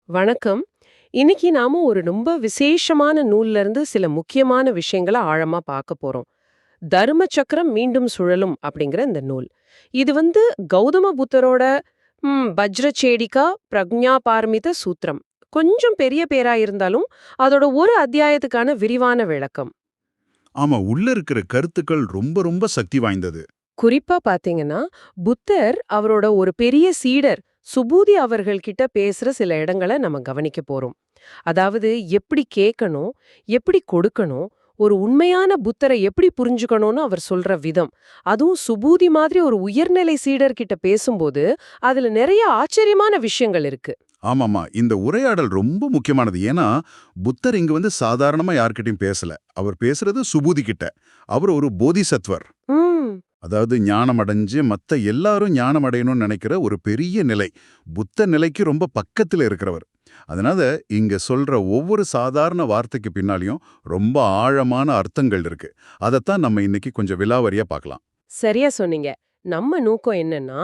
வணக்கம். இன்னைக்கு நாம ஒரு ரொம்ப விசேஷமான நூல்ல இருந்து சில முக்கியமான விஷயங்கள ஆழமா பார்க்க போறோம். தர்ம சக்கரம் மீண்டும் சுழலும் அப்படிங்கிற இந்த நூல். இது கௌதம புத்தரோட வஜ்ரச்சேடிகா பிரக்ஞா பார்மித சூத்திரம். கொஞ்சம் பெரிய பேரா இருந்தாலும் அதோட ஒரு அத்தியாயத்துக்கான விரிவான விளக்கம். ஆமா, உள்ள இருக்கிற கருத்துக்கள் ரொம்ப ரொம்ப சக்தி வாய்ந்தது. குறிப்பா பாத்தீங்கன்னா, புத்தர் அவரோட ஒரு பெரிய சீடர் சுபூதி அவர்கள் கிட்ட பேசுற சில இடங்கள நம்ம கவனிக்க போறோம். அதாவது எப்படி கேட்கணும், எப்படி கொடுக்கணும், ஒரு உண்மையான புத்தரை எப்படி புரிஞ்சுக்கணும்னு அவர் சொல்ற விதம். அதுவும் சுபூதி மாதிரி ஒரு உயர்நிலை சீடர் கிட்ட பேசும்போது, அதுல நிறைய ஆச்சரியமான விஷயங்கள் இருக்கு. ஆமாமா, இந்த உரையாடல் ரொம்ப முக்கியமானது. ஏன்னா, புத்தர் இங்க சாதாரணமா யார்கிட்டயும் பேசல. அவர் பேசுறது சுபூதி கிட்ட. அவர் ஒரு போதிசத்வர். ம். அதாவது ஞானம் அடைஞ்சு மத்த எல்லாரும் ஞானம் அடையணும்னு நினைக்கிற ஒரு பெரிய நிலை. புத்த நிலைக்கு ரொம்ப பக்கத்துல இருக்கிறவர். அதனால இங்க சொல்ற ஒவ்வொரு சாதாரண வார்த்தைக்கு பின்னாலயும் ரொம்ப ஆழமான அர்த்தங்கள் இருக்கு. அதத்தான் நம்ம இன்னைக்கு கொஞ்சம் விலாவரியா பார்க்கலாம். சரியா சொன்னீங்க. நம்ம நோக்கம் என்னன்னா,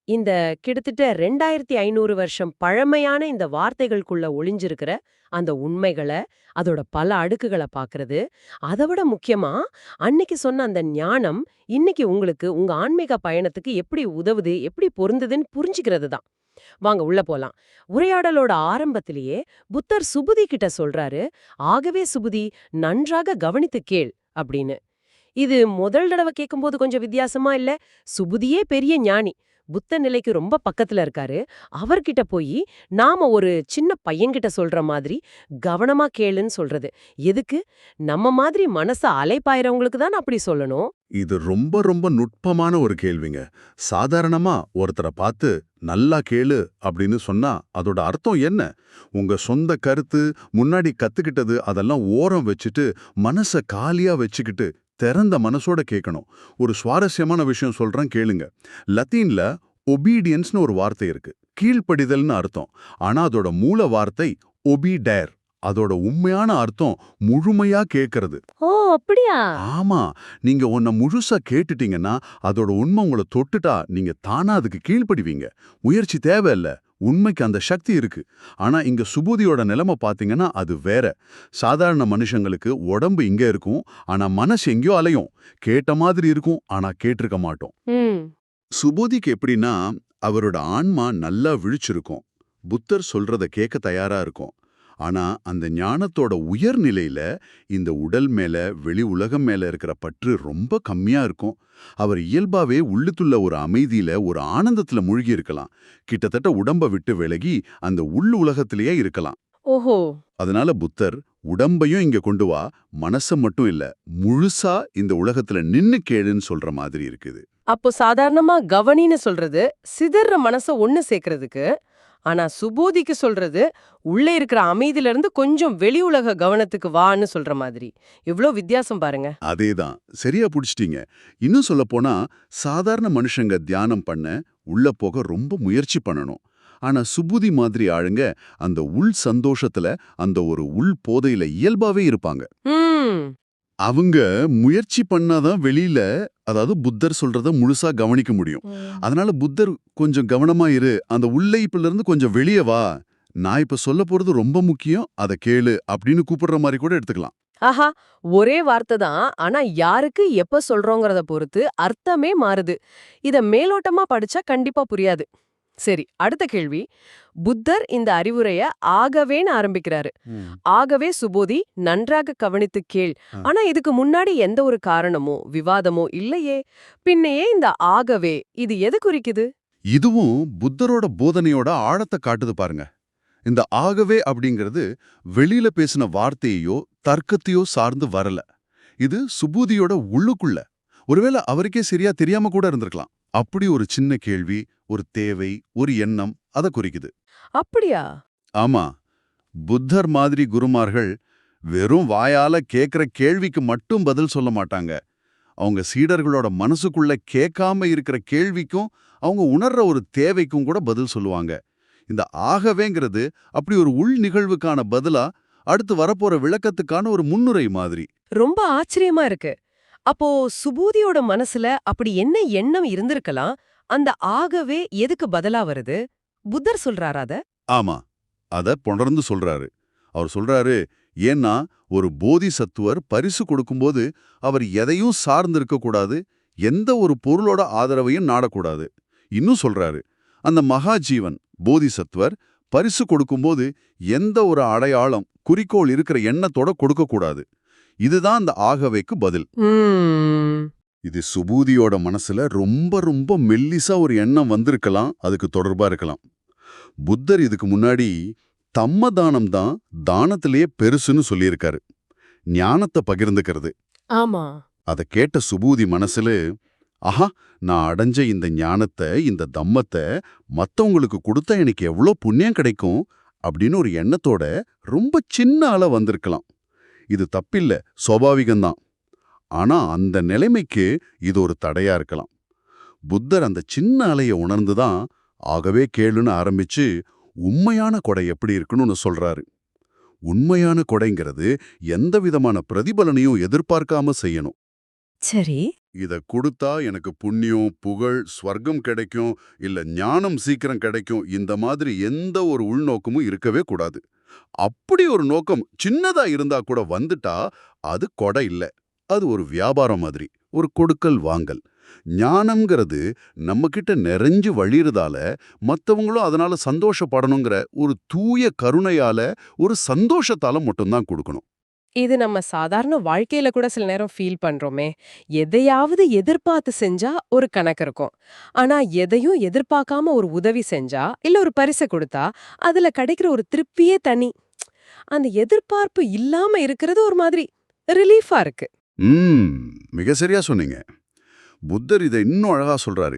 இந்த கிட்டத்தட்ட 2500 வருஷம் பழமையான இந்த வார்த்தைகளுக்குள்ள ஒளிஞ்சிருக்கிற அந்த உண்மைகள, அதோட பல அடுக்குகள பார்க்கறது. அத விட முக்கியமா, அன்னைக்கு சொன்ன அந்த ஞானம், இன்னைக்கு உங்களுக்கு உங்க ஆன்மீக பயணத்துக்கு எப்படி உதவுது, எப்படி பொருந்துதுன்னு புரிஞ்சுக்கிறது தான். வாங்க உள்ள போலாம். உரையாடலோட ஆரம்பத்திலேயே புத்தர் சுபுதி கிட்ட சொல்றாரு, "ஆகவே சுபுதி, நன்றாக கவனித்துக் கேள்" அப்படின்னு. இது முதல் தடவை கேட்கும்போது கொஞ்சம் வித்தியாசமா இல்ல? சுபுதியே பெரிய ஞானி. புத்த நிலைக்கு ரொம்ப பக்கத்துல இருக்காரு. அவர்கிட்ட போயி நாம ஒரு சின்ன பையன்கிட்ட சொல்ற மாதிரி கவனமா கேளுன்னு சொல்றது. எதுக்கு? நம்ம மாதிரி மனச அலைபாயறவங்களுக்கு தான் அப்படி சொல்லணும். இது ரொம்ப ரொம்ப நுட்பமான ஒரு கேள்விங்க. சாதாரணமா ஒருத்தர பார்த்து நல்லா கேளு அப்படின்னு சொன்னா அதோட அர்த்தம் என்ன? உங்க சொந்த கருத்து, முன்னாடி கத்துக்கிட்டது அதெல்லாம் ஓரம் வச்சுட்டு மனச காலியா வச்சுக்கிட்டு திறந்த மனசோட கேட்கணும். ஒரு சுவாரஸ்யமான விஷயம் சொல்றேன் கேளுங்க. லத்தீன்ல ஒபீடியன்ஸ்னு ஒரு வார்த்தை இருக்கு. கீழ்ப்படிதல்னு அர்த்தம். ஆனா அதோட மூல வார்த்தை ஒபிடேர். அதோட உண்மையான அர்த்தம் முழுமையா கேட்கறது. ஓ, அப்படியா? ஆமா. நீங்க ஒன்ன முழுசா கேட்டுட்டீங்கன்னா, அதோட உண்மை உங்கள தொட்டுட்டா, நீங்க தானா அதுக்கு கீழ்ப்படிவீங்க. முயற்சி தேவையில்ல. உண்மைக்கு அந்த சக்தி இருக்கு. ஆனா இங்க சுபூதியோட நிலைமை பாத்தீங்கன்னா, அது வேற. சாதாரண மனுஷங்களுக்கு உடம்பு இங்க இருக்கும், ஆனா மனசு எங்கேயோ அலையும். கேட்ட மாதிரி இருக்கும், ஆனா கேட்டிருக்க மாட்டோம். ம். சுபோதிக்கு எப்படின்னா, அவரோட ஆன்மா நல்லா விழிச்சிருக்கும். புத்தர் சொல்றத கேட்க தயாரா இருக்கும். ஆனா, அந்த ஞானத்தோட உயர்நிலையில இந்த உடல் மேல, வெளி உலகம் மேல இருக்கிற பற்று ரொம்ப கம்மியா இருக்கும். அவர் இயல்பாவே உள்ளுக்குள்ள ஒரு அமைதியில, ஒரு ஆனந்தத்துல மூழ்கி இருக்கலாம். கிட்டத்தட்ட உடம்ப விட்டு விலகி, அந்த உள் உலகத்திலேயே இருக்கலாம். ஓஹோ! அதனால புத்தர், உடம்பையும் இங்க கொண்டு வா, மனச மட்டும் இல்ல, முழுசா இந்த உலகத்துல நின்னு கேளுன்னு சொல்ற மாதிரி இருக்குது. அப்போ சாதாரணமா கவனின்னு சொல்றது சிதற மனச ஒண்ணு சேர்க்கறதுக்கு. ஆனா சுபோதிக்கு சொல்றது உள்ளே இருக்கிற அமைதியில இருந்து கொஞ்சம் வெளி உலக கவனத்துக்கு வான்னு சொல்ற மாதிரி. எவ்ளோ வித்தியாசம் பாருங்க. அதேதான். சரியா புடிச்சிட்டீங்க. இன்னும் சொல்லப்போனா, சாதாரண மனுஷங்க தியானம் பண்ண, உள்ள போக ரொம்ப முயற்சி பண்ணணும். ஆனா சுபுதி மாதிரி ஆளுங்க, அந்த உள் சந்தோஷத்துல, அந்த ஒரு உள் போதையில இயல்பாவே இருப்பாங்க. ம். அவங்க முயற்சி பண்ணாதான் வெளியில, அதாவது புத்தர் சொல்றத முழுசா கவனிக்க முடியும். ம். அதனால புத்தர் கொஞ்சம் கவனமா இரு, அந்த உள்லைப்புல இருந்து கொஞ்சம் வெளிய வா. நான் இப்ப சொல்லப் போறது ரொம்ப முக்கியம், அத கேளு அப்படின்னு கூப்பிடுற மாரி கூட எடுத்துக்கலாம். ஆஹா! ஒரே வார்த்தை தான். ஆனா யாருக்கு எப்ப சொல்றோங்கிறத பொறுத்து அர்த்தமே மாறுது. இத மேலோட்டமா படிச்சா கண்டிப்பா புரியாது. சரி, அடுத்த கேள்வி. புத்தர் இந்த அறிவுரைய ஆகவேன்னு ஆரம்பிக்கிறாரு. ம். ஆகவே சுபோதி, நன்றாக கவனித்துக் கேள். ஆ. ஆனா இதுக்கு முன்னாடி எந்த ஒரு காரணமோ, விவாதமோ இல்லையே. பின்னையே இந்த ஆகவே, இது எது குறிக்குது? இதுவும் புத்தரோட போதனையோட ஆழத்தை காட்டுது பாருங்க. இந்த ஆகவே அப்படிங்கிறது வெளியில பேசின வார்த்தையோ தர்க்கத்தையோ சார்ந்து வரல. இது சுபூதியோட உள்ளுக்குள்ள. ஒருவேளை அவருக்கே சரியா தெரியாம கூட இருந்திருக்கலாம். அப்படி ஒரு சின்ன கேள்வி, ஒரு தேவை, ஒரு எண்ணம் அத குறிக்குது. அப்படியா? ஆமா, புத்தர் மாதிரி குருமார்கள் வெறும் வாயால கேக்குற கேள்விக்கு மட்டும் பதில் சொல்ல மாட்டாங்க. அவங்க சீடர்களோட மனசுக்குள்ள கேட்காம இருக்கிற கேள்விக்கும் அவங்க உணர்ற ஒரு தேவைக்கும் கூட பதில் சொல்லுவாங்க. இந்த ஆகவேங்கிறது அப்படி ஒரு உள் நிகழ்வுக்கான பதிலா அடுத்து வரப்போற விளக்கத்துக்கான ஒரு முன்னுரை மாதிரி. ரொம்ப ஆச்சரியமா இருக்கு. அப்போ சுபூதியோட மனசுல அப்படி என்ன எண்ணம் இருந்திருக்கலாம்? அந்த ஆகவே எதுக்கு பதிலா வருது? புத்தர் சொல்றாரா அத? ஆமா, அத தொடர்ந்து சொல்றாரு. அவர் சொல்றாரு, ஏன்னா ஒரு போதிசத்துவர் பரிசு கொடுக்கும்போது அவர் எதையும் சார்ந்திருக்க கூடாது, எந்த ஒரு பொருளோட ஆதரவையும் நாடக்கூடாது. இன்னும் சொல்றாரு, அந்த மகாஜீவன் போதிசத்துவர் பரிசு கொடுக்கும்போது எந்த ஒரு அடையாளம், குறிக்கோள் இருக்கிற எண்ணத்தோட கொடுக்கக்கூடாது. இதுதான் அந்த ஆகவேக்கு பதில். ம். இது சுபூதியோட மனசுல ரொம்ப ரொம்ப மெல்லிசா ஒரு எண்ணம் வந்திருக்கலாம், அதுக்கு தொடர்பா இருக்கலாம். புத்தர் இதுக்கு முன்னாடி தம்ம தானம் தான் தானத்திலேயே பெருசுன்னு சொல்லியிருக்காரு. ஞானத்தை பகிர்ந்துக்கிறது. ஆமா. அதை கேட்ட சுபூதி மனசுல, ஆஹா, நான் அடைஞ்ச இந்த ஞானத்தை, இந்த தம்மத்தை மத்தவங்களுக்கு கொடுத்தா எனக்கு எவ்வளோ புண்ணியம் கிடைக்கும் அப்படின்னு ஒரு எண்ணத்தோட ரொம்ப சின்ன ஆள வந்திருக்கலாம். இது தப்பில்ல, சுவாபாவிகம்தான். ஆனா அந்த நிலைமைக்கு இது ஒரு தடையா இருக்கலாம். புத்தர் அந்த சின்ன அலைய உணர்ந்துதான் ஆகவே கேளுன்னு ஆரம்பிச்சு உண்மையான கொடை எப்படி இருக்கணும்னு சொல்றாரு. உண்மையான கொடைங்கிறது எந்த விதமான பிரதிபலனையும் எதிர்பார்க்காம செய்யணும். சரி. இத கொடுத்தா எனக்கு புண்ணியம், புகழ், ஸ்வர்க்கம் கிடைக்கும், இல்ல ஞானம் சீக்கிரம் கிடைக்கும், இந்த மாதிரி எந்த ஒரு உள்நோக்கமும் இருக்கவே கூடாது. அப்படி ஒரு நோக்கம் சின்னதா இருந்தா கூட வந்துட்டா அது கொடை இல்ல. அது ஒரு வியாபாரம் மாதிரி, ஒரு கொடுக்கல் வாங்கல். ஞானம்ங்கிறது நம்ம கிட்ட நிறைஞ்சு வழியறதால மத்தவங்களும் அதனால சந்தோஷப்படணுங்கிற ஒரு தூய கருணையால, ஒரு சந்தோஷத்தால மட்டும்தான் கொடுக்கணும். இது நம்ம சாதாரண வாழ்க்கையில கூட சில நேரம் ஃபீல் பண்றோமே. எதையாவது எதிர்பார்த்து செஞ்சா ஒரு கணக்கு இருக்கும். ஆனா எதையும் எதிர்பார்க்காம ஒரு உதவி செஞ்சா, இல்ல ஒரு பரிசு கொடுத்தா, அதுல கிடைக்கிற ஒரு திருப்தியே தனி. அந்த எதிர்பார்ப்பு இல்லாம இருக்கிறது ஒரு மாதிரி ரிலீஃபா இருக்கு. ம் மிக சரியா சொன்னீங்க. புத்தர் இதை இன்னும் அழகா சொல்றாரு.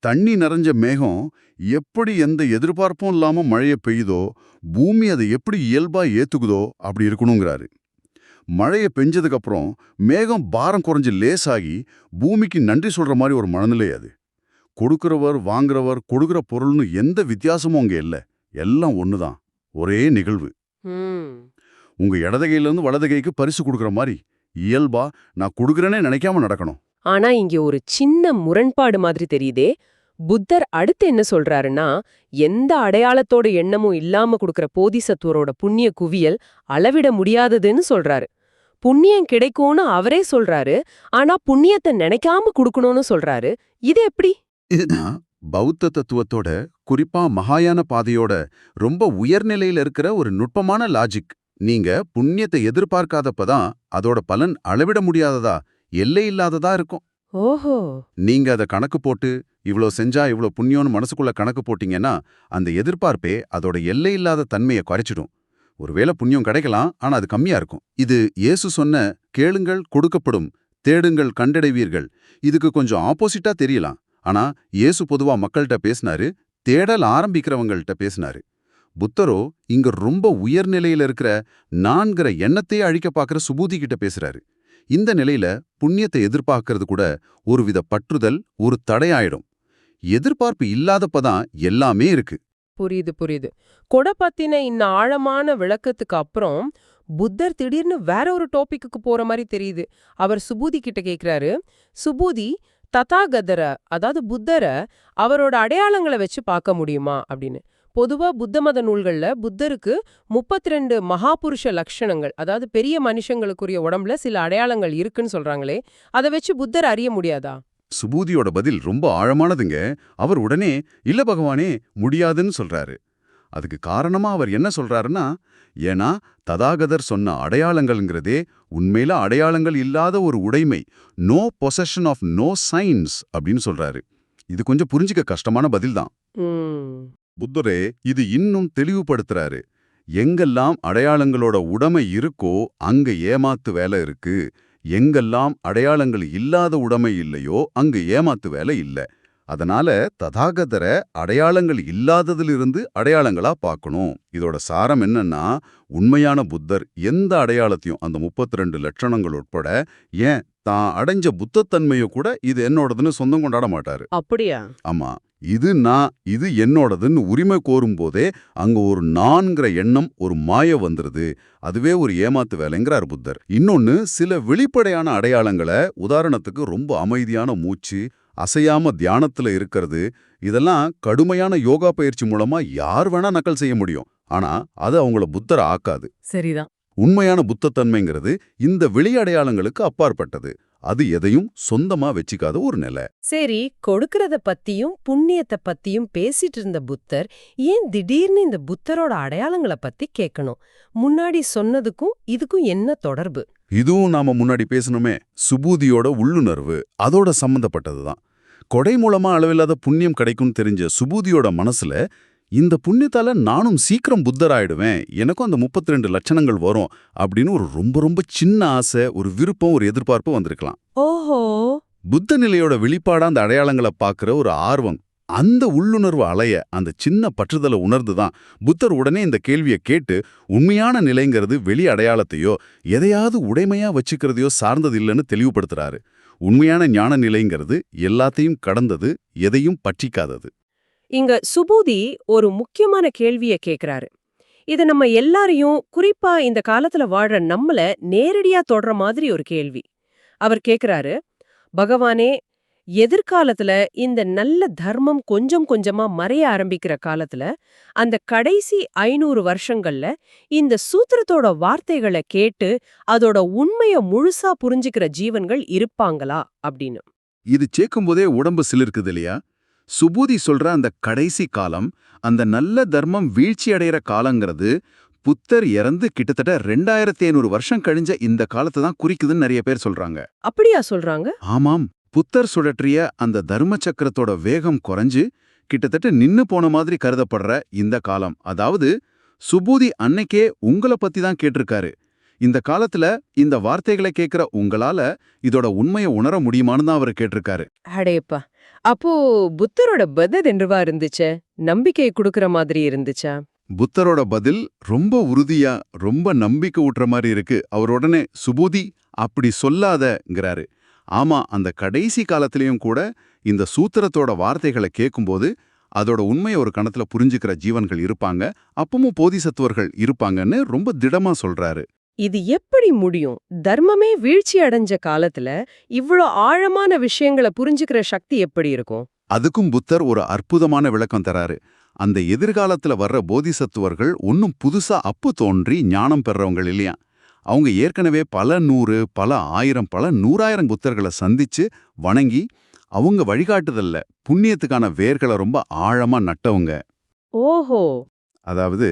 தண்ணி நிறைஞ்ச மேகம் எப்படி எந்த எதிர்பார்ப்பும் இல்லாம மழையை பெய்யுதோ, பூமி அதை எப்படி இயல்பா ஏத்துக்குதோ அப்படி இருக்கணுங்கிறாரு. மழையை பெஞ்சதுக்கு அப்புறம் மேகம் பாரம் குறைஞ்சு லேசாகி பூமிக்கு நன்றி சொல்ற மாதிரி ஒரு மனநிலை அது. கொடுக்கிறவர் வாங்குறவர் கொடுக்கிற பொருள்னு எந்த வித்தியாசமும் அங்க இல்ல. எல்லாம் ஒண்ணுதான், ஒரே நிகழ்வு. ம். உங்க இடது கையிலிருந்து வலது கைக்கு பரிசு கொடுக்குற மாதிரி இயல்பா நான் கொடுக்குறேனே நினைக்காம நடக்கணும். ஆனா இங்க ஒரு சின்ன முரண்பாடு மாதிரி தெரியுதே. புத்தர் அடுத்து என்ன சொல்றாருன்னா, எந்த அடையாளத்தோட எண்ணமும் இல்லாம கொடுக்கிற போதிசத்துவரோட புண்ணிய குவியல் அளவிட முடியாததுன்னு சொல்றாரு. புண்ணியம் கிடைக்கும்னு அவரே சொல்றாரு. ஆனா புண்ணியத்தை நினைக்காம கொடுக்கணும்னு சொல்றாரு. இது எப்படி? இதுதான் பௌத்த தத்துவத்தோட, குறிப்பா மகாயான பாதையோட ரொம்ப உயர்நிலையில இருக்கிற ஒரு நுட்பமான லாஜிக். நீங்க புண்ணியத்தை எதிர்பார்க்காதப்பதான் அதோட பலன் அளவிட முடியாததா, எல்லை இல்லாததா இருக்கும். ஓஹோ. நீங்க அத கணக்கு போட்டு இவ்ளோ செஞ்சா இவ்ளோ புண்ணியம்னு மனசுக்குள்ள கணக்கு போட்டீங்கன்னா அந்த எதிர்பார்ப்பே அதோட எல்லை இல்லாத தன்மையை குறைச்சிடும். ஒருவேளை புண்ணியம் கிடைக்கலாம், ஆனா அது கம்மியா இருக்கும். இது இயேசு சொன்ன கேளுங்கள் கொடுக்கப்படும், தேடுங்கள் கண்டடைவீர்கள். இதுக்கு கொஞ்சம் ஆப்போசிட்டா தெரியலாம். ஆனா இயேசு பொதுவா மக்கள்கிட்ட பேசினாரு, தேடல் ஆரம்பிக்கிறவங்கள்ட்ட பேசினாரு. புத்தரோ இங்க ரொம்ப உயர்நிலையில இருக்கிற நான்கிற எண்ணத்தையே அழிக்க பார்க்கிற சுபூதி கிட்ட பேசுறாரு. இந்த நிலையில புண்ணியத்தை எதிர்பார்க்கறது கூட ஒருவித பற்றுதல், ஒரு தடையாயிடும். எதிர்பார்ப்பு இல்லாதப்பதான் எல்லாமே இருக்கு. புரியுது புரியுது. கொடை பத்தின இந்த ஆழமான விளக்கத்துக்கு அப்புறம் புத்தர் திடீர்னு வேற ஒரு டாபிக்கு போற மாதிரி தெரியுது. அவர் சுபூதி கிட்ட கேக்குறாரு, சுபூதி ததாகதர, அதாவது புத்தர அவரோட அடையாளங்களை வச்சு பார்க்க முடியுமா அப்படின்னு. பொதுவா புத்த மத நூல்கள்ல புத்தருக்கு 32 மகாபுருஷ லட்சணங்கள், அதாவது பெரிய மனுஷங்களுக்குரிய உடம்புல சில அடையாளங்கள் இருக்குன்னு சொல்றாங்களே, அதை வச்சு புத்தர் அறிய முடியாதா? சுபூதியோட பதில் ரொம்ப ஆழமானதுங்க. அவர் உடனே இல்ல பகவானே முடியாதுன்னு சொல்றாரு. அதுக்கு காரணமா அவர் என்ன சொல்றாருன்னா, ஏன்னா ததாகதர் சொன்ன அடையாளங்கள்ங்கிறதே உண்மையில அடையாளங்கள் இல்லாத ஒரு உடைமை, no possession of no signs அப்படின்னு சொல்றாரு. இது கொஞ்சம் புரிஞ்சிக்க கஷ்டமான பதில்தான். ம். புத்தரே இது இன்னும் தெளிவுபடுத்துறாரு. எங்கெல்லாம் அடையாளங்களோட உடைமை இருக்கோ அங்க ஏமாத்து வேலை இருக்கு. எங்கெல்லாம் அடையாளங்கள் இல்லாத உடைமை இல்லையோ அங்கு ஏமாத்து வேலை இல்ல. அதனால ததாகதர அடையாளங்கள் இல்லாததிலிருந்து அடையாளங்களா பார்க்கணும். இதோட சாரம் என்னன்னா, உண்மையான புத்தர் எந்த அடையாளத்தையும், அந்த 32 லட்சணங்கள் உட்பட, ஏன் தான் அடைஞ்ச புத்தத்தன்மையை கூட இது என்னோடதுன்னு சொந்தம் கொண்டாட மாட்டாரு. அப்படியா? ஆமா, இது நான், இது என்னோடதுன்னு உரிமை கோரும் போதே அங்க ஒரு நான்கிற எண்ணம், ஒரு மாய வந்துருது. அதுவே ஒரு ஏமாத்து வேலைங்கிறார் புத்தர். இன்னொன்னு, சில வெளிப்படையான அடையாளங்களை, உதாரணத்துக்கு ரொம்ப அமைதியான மூச்சு, அசையாம தியானத்துல இருக்கிறது, இதெல்லாம் கடுமையான யோகா பயிற்சி மூலமா யார் வேணா நக்கல் செய்ய முடியும். ஆனா அது அவங்கள புத்தரை ஆக்காது. சரிதான். உண்மையான புத்தத்தன்மைங்கிறது இந்த வெளி அடையாளங்களுக்கு அப்பாற்பட்டது. அது எதையும் சொந்தமா வச்சுக்காத ஒரு நிலை. சரி, கொடுக்கறத பத்தியும் புண்ணியத்தை பத்தியும் பேசிட்டு இருந்த புத்தர் ஏன் திடீர்னு இந்த புத்தரோட அடையாளங்களை பத்தி கேட்கணும்? முன்னாடி சொன்னதுக்கும் இதுக்கும் என்ன தொடர்பு? இதுவும் நாம முன்னாடி பேசணுமே, சுபூதியோட உள்ளுணர்வு அதோட சம்பந்தப்பட்டதுதான். கொடை மூலமா அளவில்லாத புண்ணியம் கிடைக்கும்னு தெரிஞ்ச சுபூதியோட மனசுல, இந்த புண்ணியத்தால நானும் சீக்கிரம் புத்தராயிடுவேன், எனக்கும் அந்த 32 லட்சணங்கள் வரும் அப்படின்னு ஒரு ரொம்ப ரொம்ப சின்ன ஆசை, ஒரு விருப்பம், ஒரு எதிர்பார்ப்பு வந்திருக்கலாம். ஓஹோ. புத்த நிலையோட வெளிப்பாடா அந்த அடையாளங்களை பார்க்கிற ஒரு ஆர்வம், அந்த உள்ளுணர்வு அலைய, அந்த சின்ன பற்றுதலை உணர்ந்துதான் புத்தர் உடனே இந்த கேள்வியை கேட்டு, உண்மையான நிலைங்கிறது வெளி அடையாளத்தையோ எதையாவது உடைமையா வச்சுக்கிறதையோ சார்ந்தது இல்லைன்னு தெளிவுபடுத்துறாரு. உண்மையான ஞான நிலைங்கிறது எல்லாத்தையும் கடந்தது, எதையும் பற்றிக்காதது. இங்க சுபூதி ஒரு முக்கியமான கேள்விய கேக்குறாரு. இது நம்ம எல்லாரையும், குறிப்பா இந்த காலத்துல வாழற நம்மள நேரடியா தொடுற மாதிரி ஒரு கேள்வி. அவர் கேக்குறாரு, பகவானே, எதிர்காலத்துல இந்த நல்ல தர்மம் கொஞ்சம் கொஞ்சமா மறைய ஆரம்பிக்கிற காலத்துல, அந்த கடைசி 500 வருஷங்கள்ல இந்த சூத்திரத்தோட வார்த்தைகளை கேட்டு அதோட உண்மைய முழுசா புரிஞ்சுக்கிற ஜீவன்கள் இருப்பாங்களா அப்படின்னு. இது கேட்கும்போதே உடம்பு சிலிர்க்குது இல்லையா? சுபூதி சொல்ற அந்த கடைசி காலம், அந்த நல்ல தர்மம் வீழ்ச்சி அடையிற காலங்கிறது, புத்தர் இறந்து கிட்டத்தட்ட 2500 வருஷம் கழிஞ்ச இந்த காலத்தை தான் குறிக்குதுன்னு நிறைய பேர் சொல்றாங்க. அப்படியா சொல்றாங்க? ஆமாம், புத்தர் சுழற்றிய அந்த தர்ம சக்கரத்தோட வேகம் குறைஞ்சு கிட்டத்தட்ட நின்னு போன மாதிரி கருதப்படுற இந்த காலம், அதாவது சுபூதி அன்னைக்கே உங்கள பத்தி தான் கேட்டிருக்காரு. இந்த காலத்துல இந்த வார்த்தைகளை கேட்கிற உங்களால இதோட உண்மையை உணர முடியுமான்னு தான் அவர் கேட்டிருக்காரு. அடேப்பா. அப்போ புத்தரோட பதில் என்னவா இருந்துச்சு? நம்பிக்கை குடுக்கற மாதிரி இருந்துச்சா? புத்தரோட பதில் ரொம்ப உறுதியா, ரொம்ப நம்பிக்கை ஊட்டுற மாதிரி இருக்கு. அவர் உடனே சுபூதி அப்படி சொல்லாதங்கிறாரு. ஆமா, அந்த கடைசி காலத்திலயும் கூட இந்த சூத்திரத்தோட வார்த்தைகளை கேட்கும்போது அதோட உண்மையை ஒரு கணத்துல புரிஞ்சுக்கிற ஜீவன்கள் இருப்பாங்க, அப்பவும் போதிசத்துவர்கள் இருப்பாங்கன்னு ரொம்ப திடமா சொல்றாரு. இது எப்படி முடியும்? தர்மமே வீழ்ச்சி அடைஞ்ச காலத்துல இவ்ளோ ஆழமான விஷயங்களை புரிஞ்சுக்கிற சக்தி எப்படி இருக்கும்? அதுக்கும் புத்தர் ஒரு அற்புதமான விளக்கம் தராரு. அந்த எதிர்காலத்துல வர்ற போதிசத்துவர்கள் ஒன்னும் புதுசா அப்பு தோன்றி ஞானம் பெறவங்க இல்லையா. அவங்க ஏற்கனவே பல 100, பல 1000, பல 100,000 புத்தர்களை சந்திச்சு வணங்கி அவங்க வழிகாட்டுதல்ல புண்ணியத்துக்கான வேர்களை ரொம்ப ஆழமா நட்டவங்க. ஓஹோ. அதாவது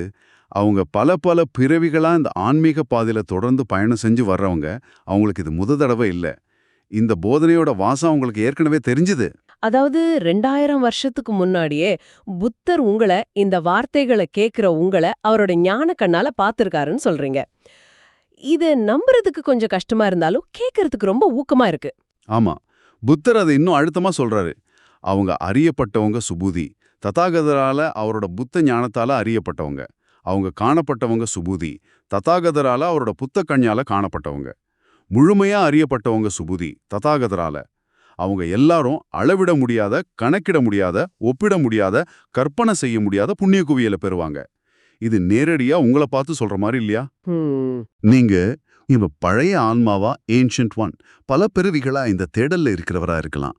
அவங்க பல பல பிறவிகளா இந்த ஆன்மீக பாதையில தொடர்ந்து பயணம் செஞ்சு வர்றவங்க. அவங்களுக்கு இது முத தடவை இல்ல. இந்த போதனையோட வாசம் அவங்களுக்கு ஏற்கனவே தெரிஞ்சுது. அதாவது 2000 வருஷத்துக்கு முன்னாடியே புத்தர் இந்த வார்த்தைகளை கேக்குற அவரோட ஞான கண்ணால பாத்திருக்காருன்னு சொல்றீங்க. இது நம்புறதுக்கு கொஞ்சம் கஷ்டமா இருந்தாலும் கேட்கறதுக்கு ரொம்ப ஊக்கமா இருக்கு. ஆமா, புத்தர் அதை இன்னும் அழுத்தமா சொல்றாரு. அவங்க அறியப்பட்டவங்க சுபூதி, ததாகதரால அவரோட புத்த ஞானத்தால அறியப்பட்டவங்க. அவங்க காணப்பட்டவங்க சுபூதி, ததாகதரால அவரோட புத்த கஞ்ஞால காணப்பட்டவங்க. முழுமையா அறியப்பட்டவங்க சுபூதி, ததாகதரால. அவங்க எல்லாரும் அளவிட முடியாத, கணக்கிட முடியாத, ஒப்பிட முடியாத, கற்பனை செய்ய முடியாத புண்ணிய குவியலை பெறுவாங்க. இது நேரடியா உங்களை பார்த்து சொல்ற மாதிரி இல்லையா? நீங்க இப்ப பழைய ஆன்மாவா, ஏன்ஷியன்ட் ஒன், பல பிறவிகளா இந்த தேடல்ல இருக்கிறவரா இருக்கலாம்.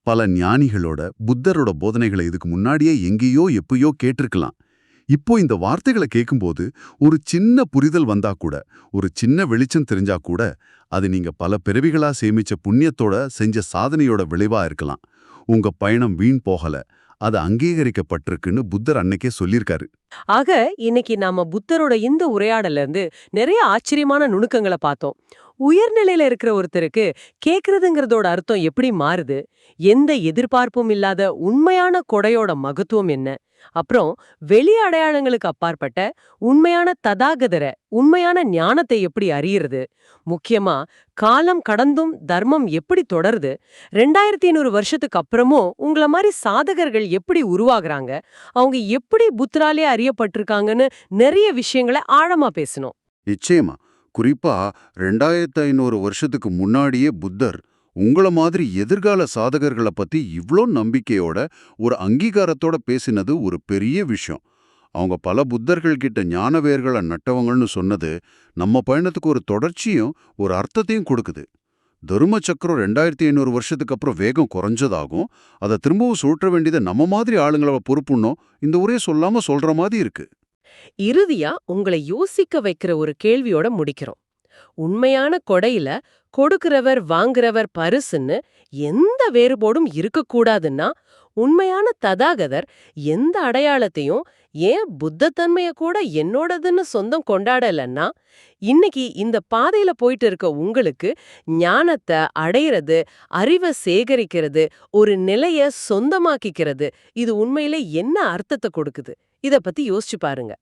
பல ஞானிகளோட புத்தரோட போதனைகளை இதுக்கு முன்னாடியே எங்கேயோ எப்பயோ கேட்டிருக்கலாம். இப்போ இந்த வார்த்தைகளை கேட்கும்போது ஒரு சின்ன புரிதல் வந்தா கூட, ஒரு சின்ன வெளிச்சம் தெரிஞ்சா கூட, அது நீங்க பல பிறவிகளா சேமிச்ச புண்ணியத்தோட செஞ்ச சாதனையோட விளைவா இருக்கலாம். உங்க பயணம் வீண் போகல, அது அங்கீகரிக்கப்பட்டிருக்குன்னு புத்தர் அன்னைக்கே சொல்லியிருக்காரு. ஆக இன்னைக்கு நாம புத்தரோட இந்த உரையாடல இருந்து நிறைய ஆச்சரியமான நுணுக்கங்களை பார்த்தோம். உயர்நிலையில இருக்கிற ஒருத்தருக்கு கேக்குறதுங்கிறதோட அர்த்தம் எப்படி மாறுது, எந்த எதிர்பார்ப்பும் இல்லாத உண்மையான கொடையோட மகத்துவம் என்ன, அப்புறம் வெளி அடையாளங்களுக்கு அப்பாற்பட்ட உண்மையான ததாகதர, உண்மையான ஞானத்தை எப்படி அறியறது, முக்கியமா காலம் கடந்தும் தர்மம் எப்படி தொடருது, 2500 வருஷத்துக்கு அப்புறமும் உங்கள மாதிரி சாதகர்கள் எப்படி உருவாகுறாங்க, அவங்க எப்படி புத்தராலே அறியப்பட்டிருக்காங்கன்னு நிறைய விஷயங்களை ஆழமா பேசணும். நிச்சயமா. குறிப்பா 2500 வருஷத்துக்கு முன்னாடியே புத்தர் உங்கள மாதிரி எதிர்கால சாதகர்களை பத்தி இவ்ளோ நம்பிக்கையோட, ஒரு அங்கீகாரத்தோட பேசினது ஒரு பெரிய விஷயம். அவங்க பல புத்தர்கள் கிட்ட ஞான வேர்களை நட்டவங்கன்னு சொன்னது நம்ம பயணத்துக்கு ஒரு தொடர்ச்சியும் ஒரு அர்த்தத்தையும் கொடுக்குது. தரும சக்கரம் 2500 வருஷத்துக்கு அப்புறம் வேகம் குறைஞ்சதாகும், அதை திரும்பவும் சுழற்ற வேண்டியதை நம்ம மாதிரி ஆளுங்கள பொறுப்புன்னோ இந்த ஊரே சொல்லாம சொல்ற மாதிரி இருக்கு. இறுதியா உங்களை யோசிக்க வைக்கிற ஒரு கேள்வியோட முடிக்கிறோம். உண்மையான கொடையில கொடுக்கிறவர் வாங்குறவர் பரிசுன்னு எந்த வேறுபாடும் இருக்கக்கூடாதுன்னா, உண்மையான ததாகதர் எந்த அடையாளத்தையும் ஏன் புத்தத்தன்மைய கூட என்னோடதுன்னு சொந்தம் கொண்டாடலன்னா, இன்னைக்கு இந்த பாதையில போயிட்டு இருக்க உங்களுக்கு ஞானத்தை அடையிறது, அறிவை சேகரிக்கிறது, ஒரு நிலைய சொந்தமாக்கிக்கிறது, இது உண்மையில என்ன அர்த்தத்தை கொடுக்குது? இத பத்தி யோசிச்சு பாருங்க.